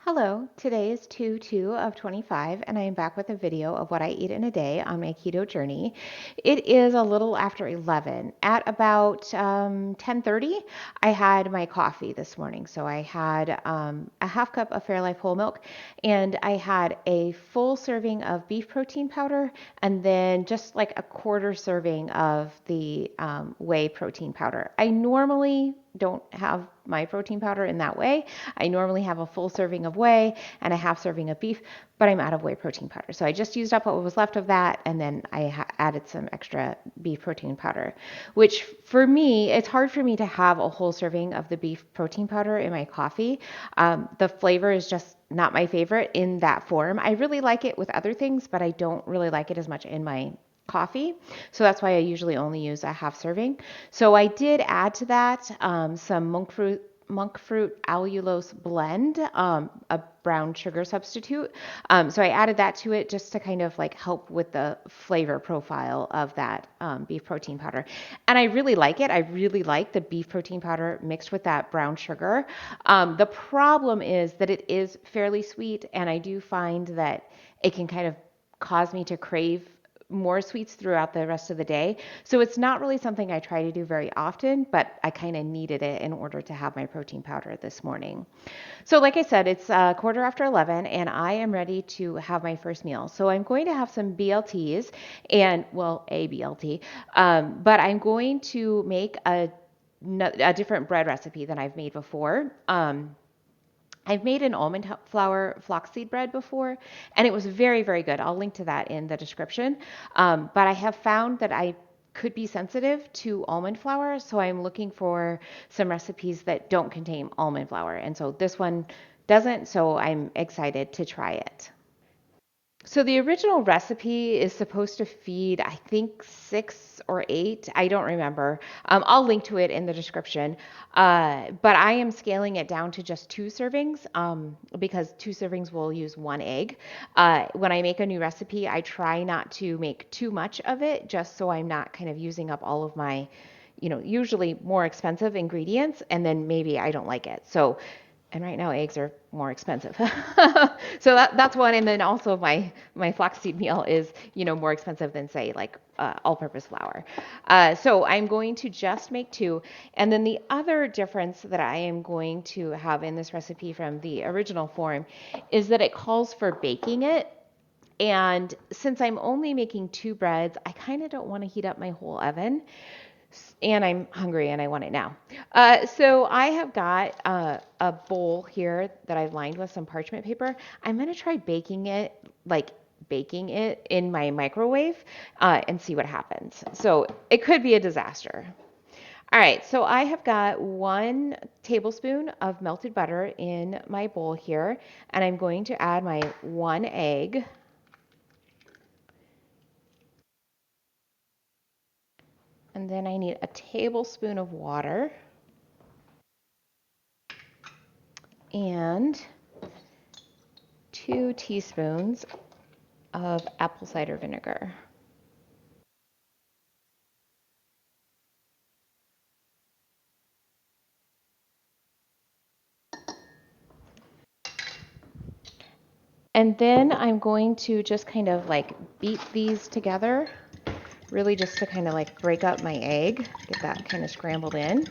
Hello, today is 2/2 of 25 and I am back with a video of what I eat in a day on my keto journey. It is a little after 11. At about 10:30, I had my coffee this morning. So I had a half cup of Fairlife whole milk and I had a full serving of beef protein powder and then just like a quarter serving of the whey protein powder. I normally don't have my protein powder in that way. I normally have a full serving of whey and a half serving of beef, but I'm out of whey protein powder. So I just used up what was left of that, and then I added some extra beef protein powder, which for me, it's hard for me to have a whole serving of the beef protein powder in my coffee. The flavor is just not my favorite in that form. I really like it with other things, but I don't really like it as much in my coffee. So that's why I usually only use a half serving. So I did add to that some monk fruit allulose blend, a brown sugar substitute. So I added that to it just to kind of like help with the flavor profile of that beef protein powder. And I really like it. I really like the beef protein powder mixed with that brown sugar. The problem is that it is fairly sweet, and I do find that it can kind of cause me to crave more sweets throughout the rest of the day. So it's not really something I try to do very often, but I kind of needed it in order to have my protein powder this morning. So like I said, it's a quarter after 11 and I am ready to have my first meal. So I'm going to have some BLTs and, well, a BLT, but I'm going to make a different bread recipe than I've made before. I've made an almond flour flaxseed bread before, and it was very, very good. I'll link to that in the description. But I have found that I could be sensitive to almond flour, so I'm looking for some recipes that don't contain almond flour. And so this one doesn't, so I'm excited to try it. So the original recipe is supposed to feed, I think, 6 or 8. I don't remember. I'll link to it in the description. But I am scaling it down to just 2 servings because 2 servings will use 1 egg. When I make a new recipe, I try not to make too much of it just so I'm not kind of using up all of my, usually more expensive ingredients, and then maybe I don't like it. So and right now eggs are more expensive. So that's one. And then also my flaxseed meal is, more expensive than say like all-purpose flour. So I'm going to just make 2. And then the other difference that I am going to have in this recipe from the original form is that it calls for baking it. And since I'm only making 2 breads, I kind of don't want to heat up my whole oven, and I'm hungry and I want it now. So I have got a bowl here that I've lined with some parchment paper. I'm going to try baking it in my microwave and see what happens. So it could be a disaster. All right, so I have got 1 tablespoon of melted butter in my bowl here, and I'm going to add my 1 egg. And then I need a tablespoon of water and 2 teaspoons of apple cider vinegar. And then I'm going to just kind of like beat these together, really just to kind of like break up my egg, get that kind of scrambled in.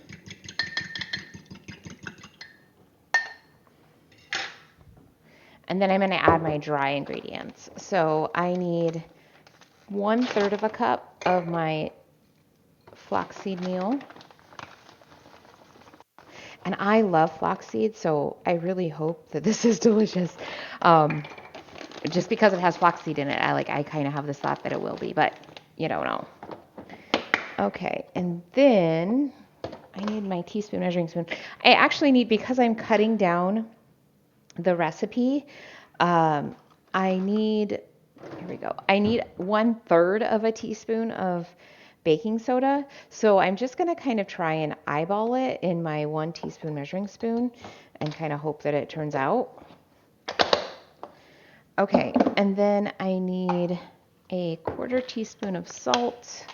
And then I'm going to add my dry ingredients. So I need 1/3 of a cup of my flaxseed meal. And I love flaxseed, so I really hope that this is delicious. Just because it has flaxseed in it, I kind of have this thought that it will be, but you don't know. Okay, and then I need my teaspoon measuring spoon. I actually need, because I'm cutting down the recipe, I need, here we go. I need 1/3 of a teaspoon of baking soda. So I'm just going to kind of try and eyeball it in my 1 teaspoon measuring spoon and kind of hope that it turns out. Okay, and then I need a 1/4 teaspoon of salt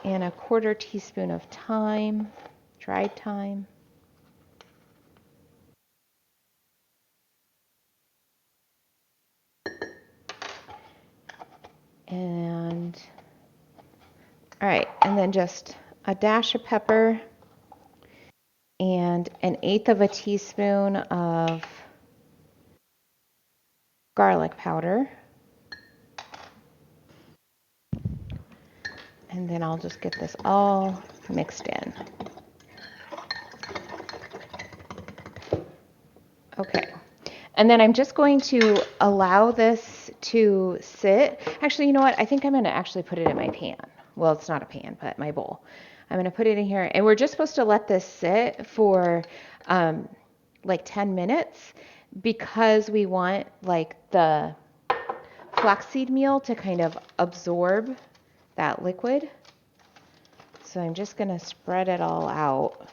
and a 1/4 teaspoon of thyme, dried thyme. And all right, and then just a dash of pepper and 1/8 of a teaspoon of garlic powder. And then I'll just get this all mixed in. Okay. And then I'm just going to allow this to sit. Actually, you know what? I think I'm going to actually put it in my pan. Well, it's not a pan, but my bowl. I'm going to put it in here. And we're just supposed to let this sit for like 10 minutes because we want like the flaxseed meal to kind of absorb that liquid. So I'm just going to spread it all out.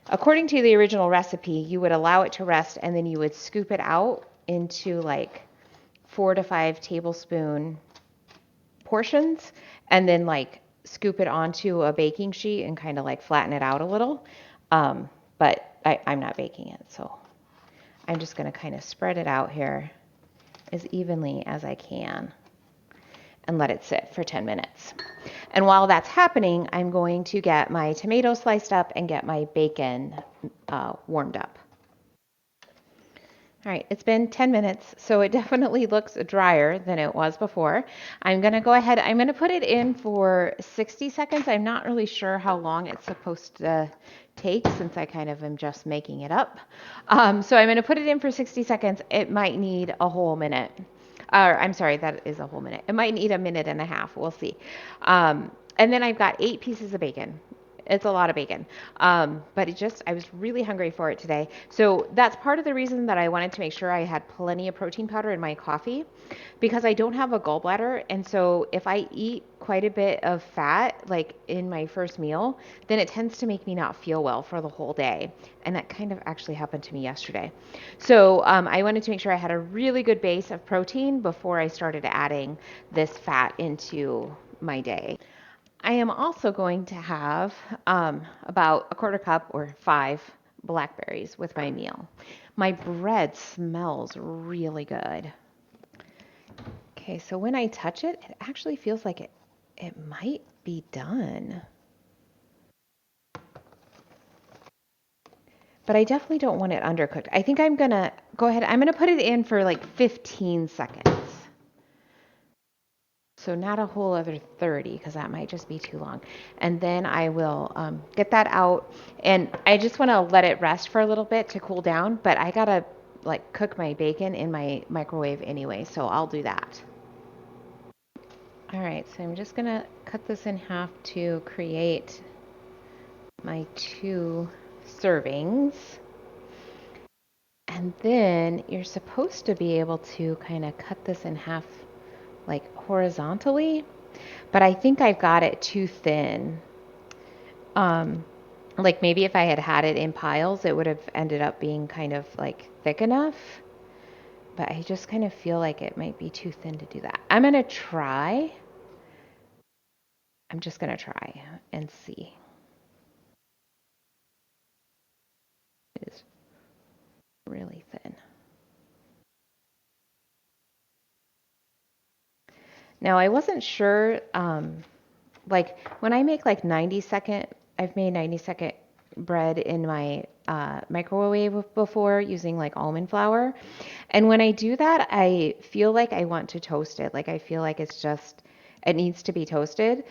According to the original recipe, you would allow it to rest and then you would scoop it out into like 4 to 5 tablespoon portions and then like scoop it onto a baking sheet and kind of like flatten it out a little. But I'm not baking it, so I'm just going to kind of spread it out here as evenly as I can and let it sit for 10 minutes. And while that's happening, I'm going to get my tomato sliced up and get my bacon warmed up. All right, it's been 10 minutes, so it definitely looks drier than it was before. I'm going to go ahead, I'm going to put it in for 60 seconds. I'm not really sure how long it's supposed to take since I kind of am just making it up. So I'm going to put it in for 60 seconds. It might need a whole minute. I'm sorry, that is a whole minute. It might need a minute and a half. We'll see. And then I've got 8 pieces of bacon. It's a lot of bacon. But I was really hungry for it today. So that's part of the reason that I wanted to make sure I had plenty of protein powder in my coffee because I don't have a gallbladder. And so if I eat quite a bit of fat, like in my first meal, then it tends to make me not feel well for the whole day. And that kind of actually happened to me yesterday. So I wanted to make sure I had a really good base of protein before I started adding this fat into my day. I am also going to have about a quarter cup or 5 blackberries with my meal. My bread smells really good. Okay, so when I touch it, it actually feels like it might be done. But I definitely don't want it undercooked. I think I'm gonna go ahead, I'm gonna put it in for like 15 seconds. So not a whole other 30 because that might just be too long. And then I will get that out. And I just want to let it rest for a little bit to cool down. But I got to like cook my bacon in my microwave anyway. So I'll do that. All right. So I'm just going to cut this in half to create my 2 servings. And then you're supposed to be able to kind of cut this in half like horizontally. But I think I've got it too thin. Like maybe if I had it in piles, it would have ended up being kind of like thick enough. But I just kind of feel like it might be too thin to do that. I'm going to try. I'm just going to try and see. It is really thin. Now, I wasn't sure, like when I make like 90-second, I've made 90-second bread in my microwave before using like almond flour. And when I do that, I feel like I want to toast it. Like I feel like it needs to be toasted.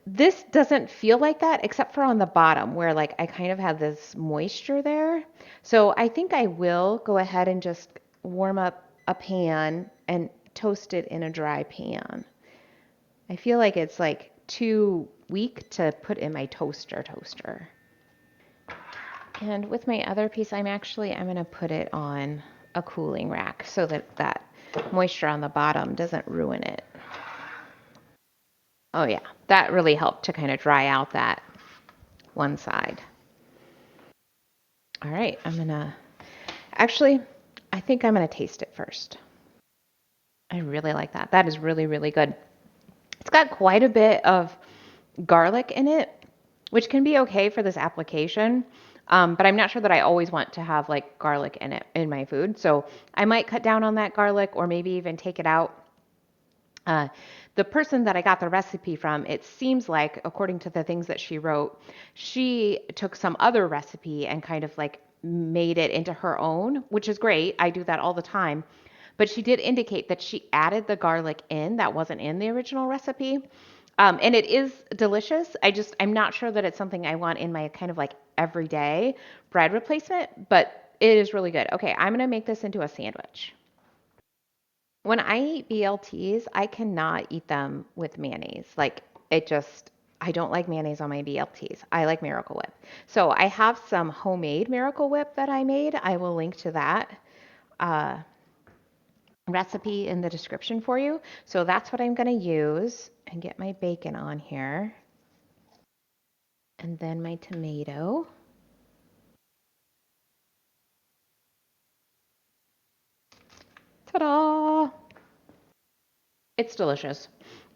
This doesn't feel like that except for on the bottom where like I kind of have this moisture there. So I think I will go ahead and just warm up a pan and toast it in a dry pan. I feel like it's like too weak to put in my toaster. And with my other piece, I'm going to put it on a cooling rack so that moisture on the bottom doesn't ruin it. Oh yeah, that really helped to kind of dry out that one side. All right, I think I'm gonna taste it first. I really like that. That is really, really good. It's got quite a bit of garlic in it, which can be okay for this application. But I'm not sure that I always want to have like garlic in it in my food. So I might cut down on that garlic or maybe even take it out Uh, the person that I got the recipe from, it seems like, according to the things that she wrote, she took some other recipe and kind of like made it into her own, which is great. I do that all the time. But she did indicate that she added the garlic in that wasn't in the original recipe. And it is delicious. I'm not sure that it's something I want in my kind of like everyday bread replacement, but it is really good. Okay, I'm going to make this into a sandwich. When I eat BLTs, I cannot eat them with mayonnaise. Like it just, I don't like mayonnaise on my BLTs. I like Miracle Whip. So I have some homemade Miracle Whip that I made. I will link to that uh, recipe in the description for you. So that's what I'm going to use and get my bacon on here. And then my tomato. Ta-da! It's delicious.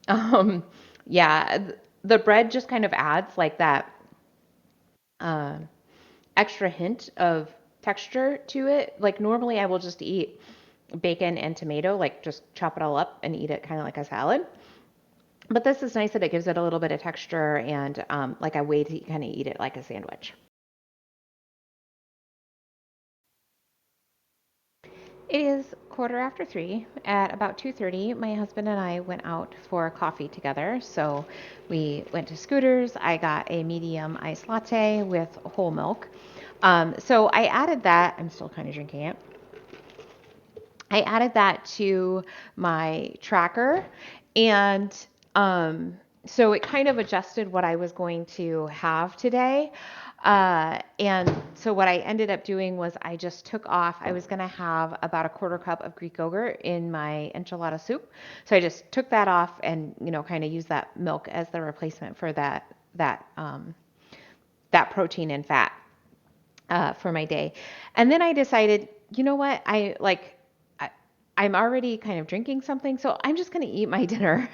Um, yeah, the bread just kind of adds like that uh, extra hint of texture to it. Like normally I will just eat bacon and tomato, like just chop it all up and eat it kind of like a salad. But this is nice that it gives it a little bit of texture and like a way to kind of eat it like a sandwich. It is 3:15. At about 2:30, my husband and I went out for coffee together. So we went to Scooters. I got a medium iced latte with whole milk. So I added that. I'm still kind of drinking it. I added that to my tracker and so it kind of adjusted what I was going to have today. And so what I ended up doing was I just took off, I was going to have about a quarter cup of Greek yogurt in my enchilada soup. So I just took that off and, kind of used that milk as the replacement for that protein and fat for my day. And then I decided, you know what? I, I'm already kind of drinking something, so I'm just going to eat my dinner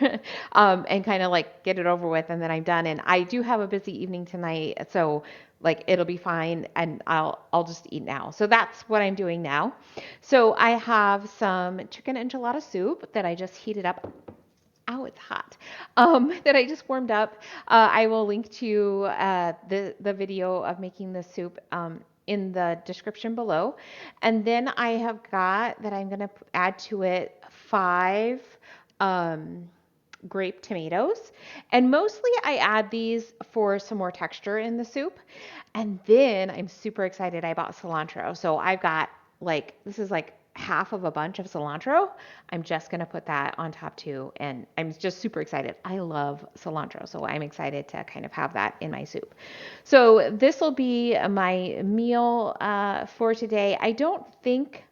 and kind of like get it over with, and then I'm done. And I do have a busy evening tonight, so like it'll be fine, and I'll just eat now. So that's what I'm doing now. So I have some chicken enchilada soup that I just heated up. Ow, it's hot. That I just warmed up. I will link to the video of making the soup in the description below. And then I have got that I'm going to add to it 5 um, grape tomatoes. And mostly I add these for some more texture in the soup. And then I'm super excited. I bought cilantro. So I've got this is like half of a bunch of cilantro. I'm just going to put that on top too. And I'm just super excited. I love cilantro. So I'm excited to kind of have that in my soup. So this will be my meal for today. I don't think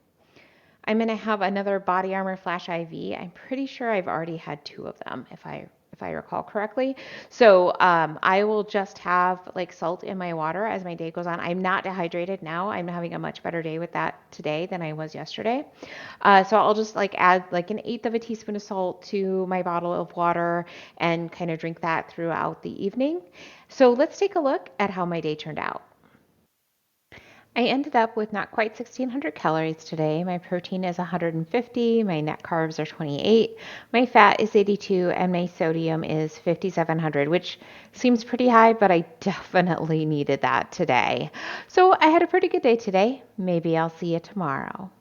I'm going to have another Body Armor Flash IV. I'm pretty sure I've already had 2 of them, if I recall correctly. So I will just have like salt in my water as my day goes on. I'm not dehydrated now. I'm having a much better day with that today than I was yesterday. So I'll just like add like an eighth of a teaspoon of salt to my bottle of water and kind of drink that throughout the evening. So let's take a look at how my day turned out. I ended up with not quite 1,600 calories today. My protein is 150, my net carbs are 28, my fat is 82, and my sodium is 5,700, which seems pretty high, but I definitely needed that today. So I had a pretty good day today. Maybe I'll see you tomorrow.